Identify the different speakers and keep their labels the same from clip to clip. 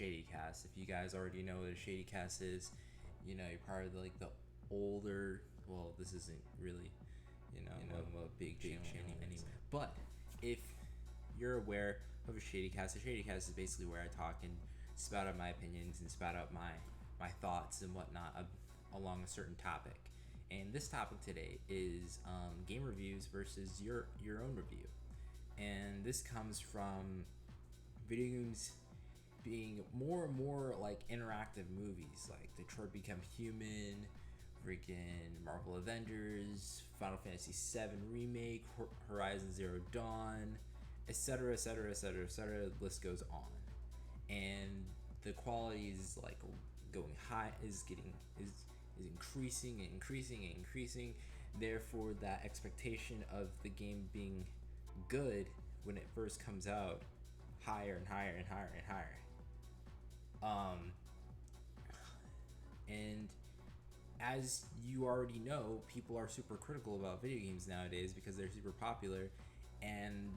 Speaker 1: Shady Cast. If you guys already know what a Shady Cast is, you're part of like the older. Well, this isn't really, a big channel anyway. But if you're aware of a Shady Cast is basically where I talk and spout out my opinions and spout out my thoughts and whatnot along a certain topic. And this topic today is game reviews versus your own review. And this comes from video games being more and more like interactive movies, like Detroit Become Human, freaking Marvel Avengers, Final Fantasy VII Remake, Horizon Zero Dawn, etc., etc., etc., etc. The list goes on, and the quality is like going high, is increasing and increasing and increasing. Therefore, that expectation of the game being good when it first comes out higher and higher and higher and higher. And as you already know, people are super critical about video games nowadays because they're super popular. And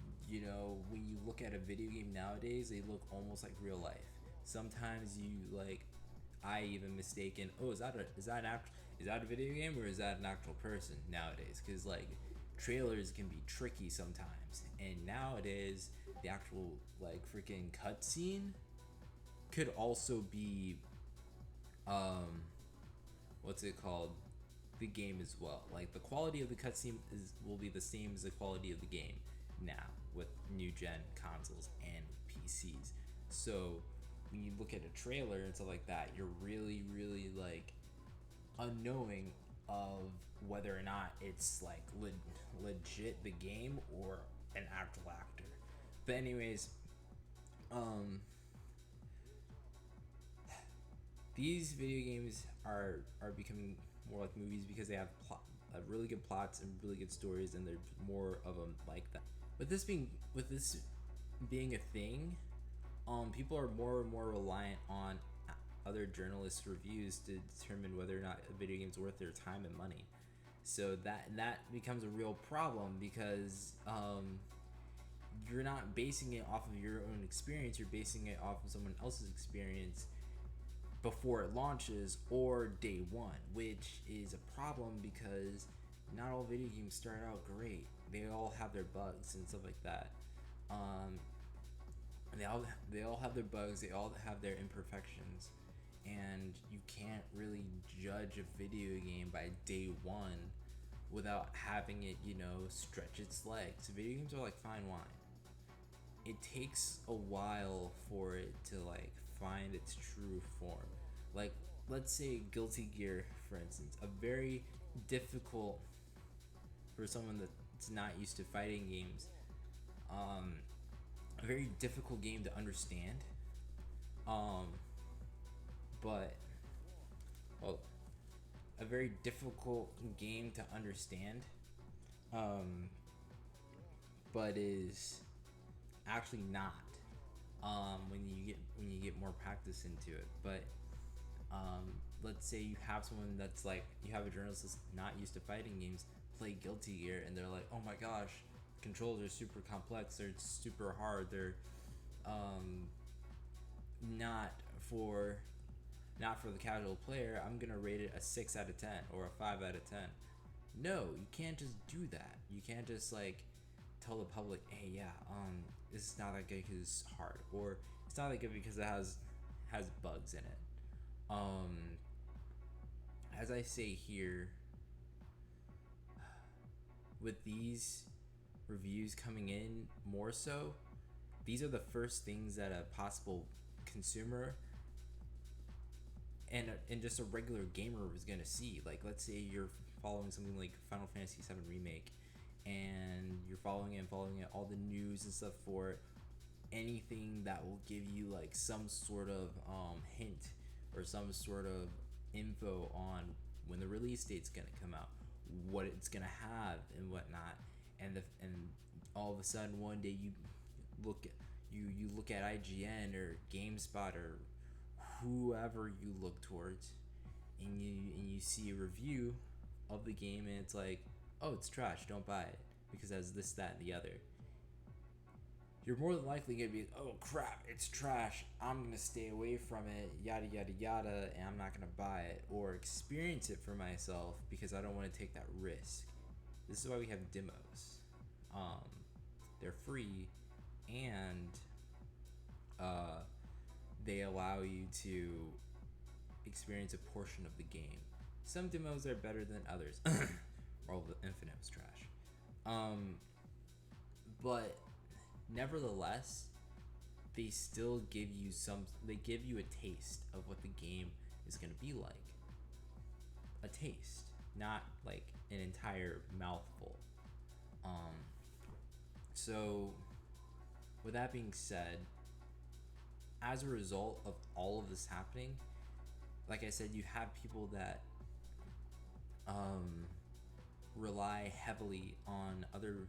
Speaker 1: when you look at a video game nowadays, they look almost like real life. Sometimes I even mistaken, is that a video game or is that an actual person nowadays? Because trailers can be tricky sometimes, and nowadays the actual freaking cutscene could also be what's it called, the game as well. Like the quality of the cutscene will be the same as the quality of the game now with new gen consoles and PCs. So when you look at a trailer and stuff like that, you're really unknowing of whether or not it's legit the game or an actual actor. But anyways, these video games are becoming more like movies because they have really good plots and really good stories, and there's more of them like that. With this being a thing, people are more and more reliant on other journalists' reviews to determine whether or not a video game is worth their time and money. So that becomes a real problem because you're not basing it off of your own experience. You're basing it off of someone else's experience before it launches or day one, which is a problem because not all video games start out great. They all have their bugs and stuff like that. They all have their bugs. They all have their imperfections, and you can't really judge a video game by day one without having it, stretch its legs. Video games are like fine wine. It takes a while for it to find its true form. Let's say Guilty Gear, for instance, a very difficult, for someone that's not used to fighting games, a very difficult game to understand. But a very difficult game to understand, but is actually not when you get more practice into it. But let's say you have someone that's you have a journalist that's not used to fighting games play Guilty Gear, and they're like, oh my gosh, controls are super complex, they're super hard, they're not for the casual player. I'm gonna rate it a 6 out of 10 or a 5 out of 10. No, you can't just do that. You can't just tell the public, hey, yeah, this is not that good because it's hard, or it's not that good because it has bugs in it. As I say here, with these reviews coming in more so, these are the first things that a possible consumer and just a regular gamer is gonna see. Let's say you're following something like Final Fantasy VII Remake, and you're following it, all the news and stuff for it, anything that will give you some sort of hint or some sort of info on when the release date's gonna come out, what it's gonna have and whatnot, and all of a sudden one day you look at IGN or GameSpot or whoever you look towards, and you see a review of the game, and it's oh, it's trash, don't buy it because it has this, that, and the other. you're more than likely gonna be, oh crap, it's trash. I'm gonna stay away from it, yada yada yada, and I'm not gonna buy it or experience it for myself because I don't want to take that risk. This is why we have demos. Um, they're free, and uh, they allow you to experience a portion of the game. Some demos are better than others. All the Infinite was trash. Um, but nevertheless, they still give you some. They give you a taste of what the game is gonna be like. A taste, not like an entire mouthful. Um, so, with that being said, as a result of all of this happening, like I said, you have people that um, rely heavily on other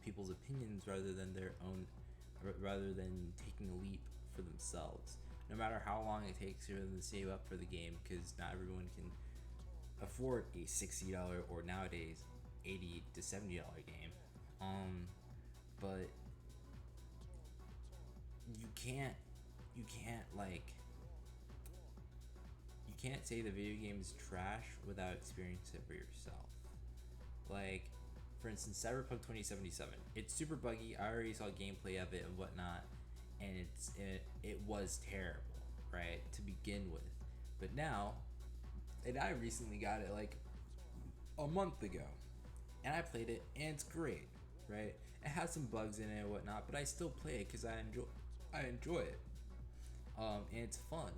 Speaker 1: people's opinions rather than their own, rather than taking a leap for themselves. No matter how long it takes for them to save up for the game, because not everyone can afford a $60 or nowadays $80 to $70 game. But you can't, you can't like, you can't say the video game is trash without experiencing it for yourself. Like, for instance, Cyberpunk 2077. It's super buggy. I already saw gameplay of it and whatnot, and it was terrible, right, to begin with. But now, and I recently got it like a month ago, and I played it, and it's great, right? It has some bugs in it and whatnot, but I still play it because I enjoy it, and it's fun.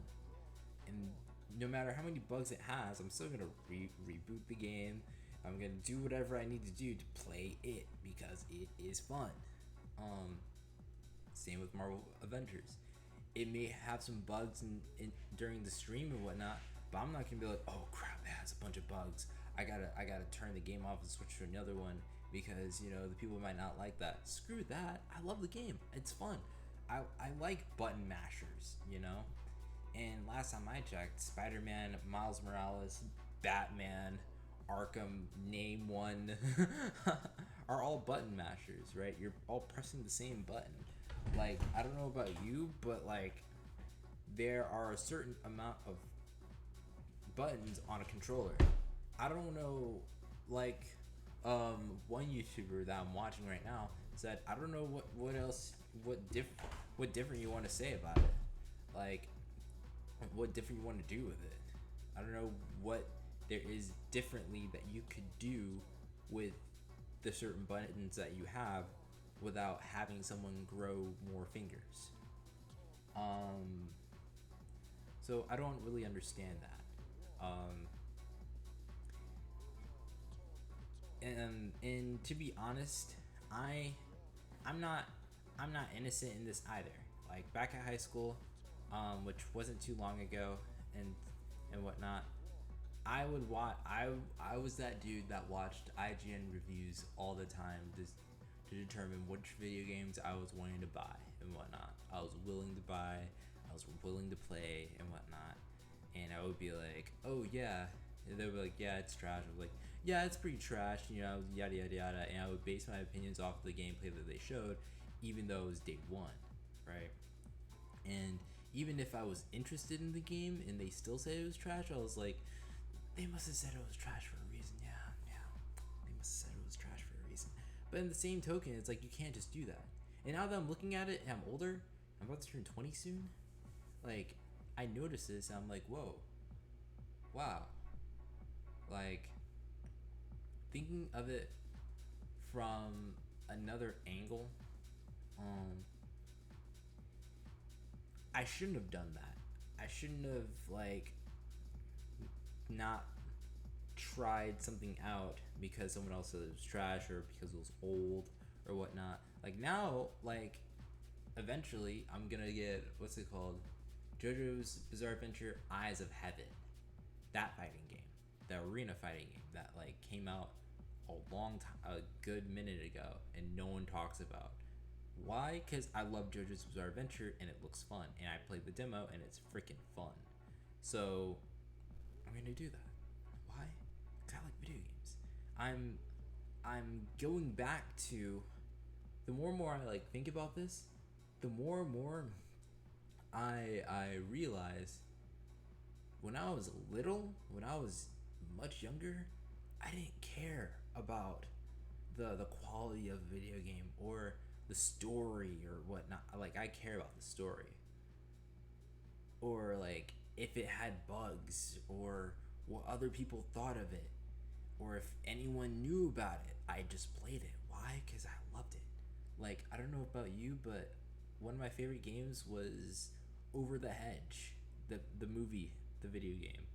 Speaker 1: And no matter how many bugs it has, I'm still gonna reboot the game. I'm gonna do whatever I need to do to play it because it is fun. Um, Same with Marvel Avengers. It may have some bugs in during the stream and whatnot, but I'm not gonna be like, oh crap, it has a bunch of bugs. I gotta turn the game off and switch to another one because the people might not like that. Screw that. I love the game. It's fun. I like button mashers. And last time I checked, Spider-Man, Miles Morales, Batman, Arkham, name one, are all button mashers, right? You're all pressing the same button. Like, I don't know about you, but like, there are a certain amount of buttons on a controller. I don't know, like, one YouTuber that I'm watching right now said, I don't know what different you want to say about it. Like, what different you want to do with it. I don't know what there is differently that you could do with the certain buttons that you have without having someone grow more fingers. So I don't really understand that. And to be honest, I'm not I'm not innocent in this either. Like back at high school, which wasn't too long ago, and whatnot. I was that dude that watched IGN reviews all the time to determine which video games I was wanting to buy and whatnot. I was willing to buy, I was willing to play and whatnot. And I would be like, oh yeah. And they would be like, yeah, it's trash. I was like, yeah, it's pretty trash, yada yada yada. And I would base my opinions off the gameplay that they showed, even though it was day one, right? And even if I was interested in the game and they still say it was trash, I was like, they must have said it was trash for a reason. Yeah. They must have said it was trash for a reason. But in the same token, it's like you can't just do that. And now that I'm looking at it and I'm older, I'm about to turn 20 soon. Like, I notice this and I'm like, whoa. Wow. Like, thinking of it from another angle, I shouldn't have done that. I shouldn't have, like, not tried something out because someone else said it was trash or because it was old or whatnot. Like now, like eventually I'm gonna get what's it called? JoJo's Bizarre Adventure Eyes of Heaven. That fighting game. The arena fighting game that like came out a good minute ago and no one talks about. Why? Because I love JoJo's Bizarre Adventure and it looks fun. And I played the demo and it's freaking fun. So I'm gonna do that. Why? Because I like video games. I'm going back to the more and more I like think about this, the more and more I realize when I was little, when I was much younger, I didn't care about the quality of a video game or the story or whatnot. Like I care about the story, or like if it had bugs or what other people thought of it, or if anyone knew about it. I just played it. Why? Because I loved it. Like I don't know about you, but one of my favorite games was Over the Hedge, the movie, the video game.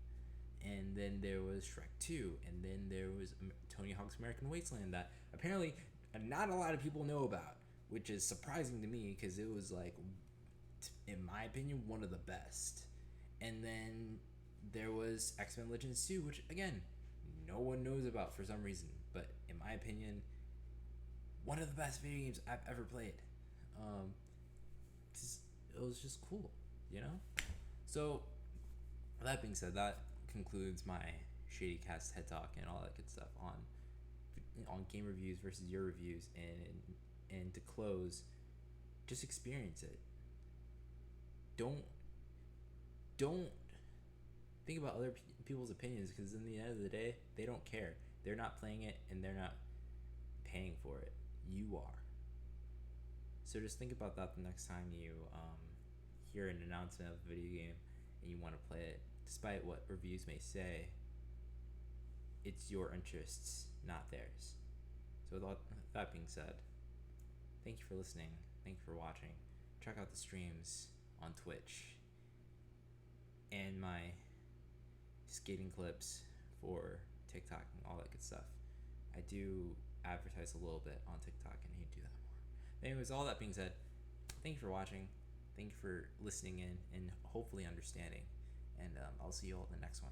Speaker 1: And then there was Shrek 2, and then there was Tony Hawk's American Wasteland that apparently not a lot of people know about, which is surprising to me because it was like, in my opinion, one of the best. And then there was X-Men Legends 2, which again, no one knows about for some reason, but in my opinion, one of the best video games I've ever played. Um, it was just cool, you know? So, that being said, that concludes my Shady Cast head talk and all that good stuff on game reviews versus your reviews, and to close, just experience it. Don't think about other people's opinions, because in the end of the day, they don't care. They're not playing it and they're not paying for it. You are. So just think about that the next time you hear an announcement of a video game and you want to play it. Despite what reviews may say, it's your interests, not theirs. So with all that being said, thank you for listening. Thank you for watching. Check out the streams on Twitch and my skating clips for TikTok and all that good stuff. I do advertise a little bit on TikTok, and I need to do that more. But anyways, all that being said, thank you for watching. Thank you for listening in and hopefully understanding. And I'll see you all in the next one.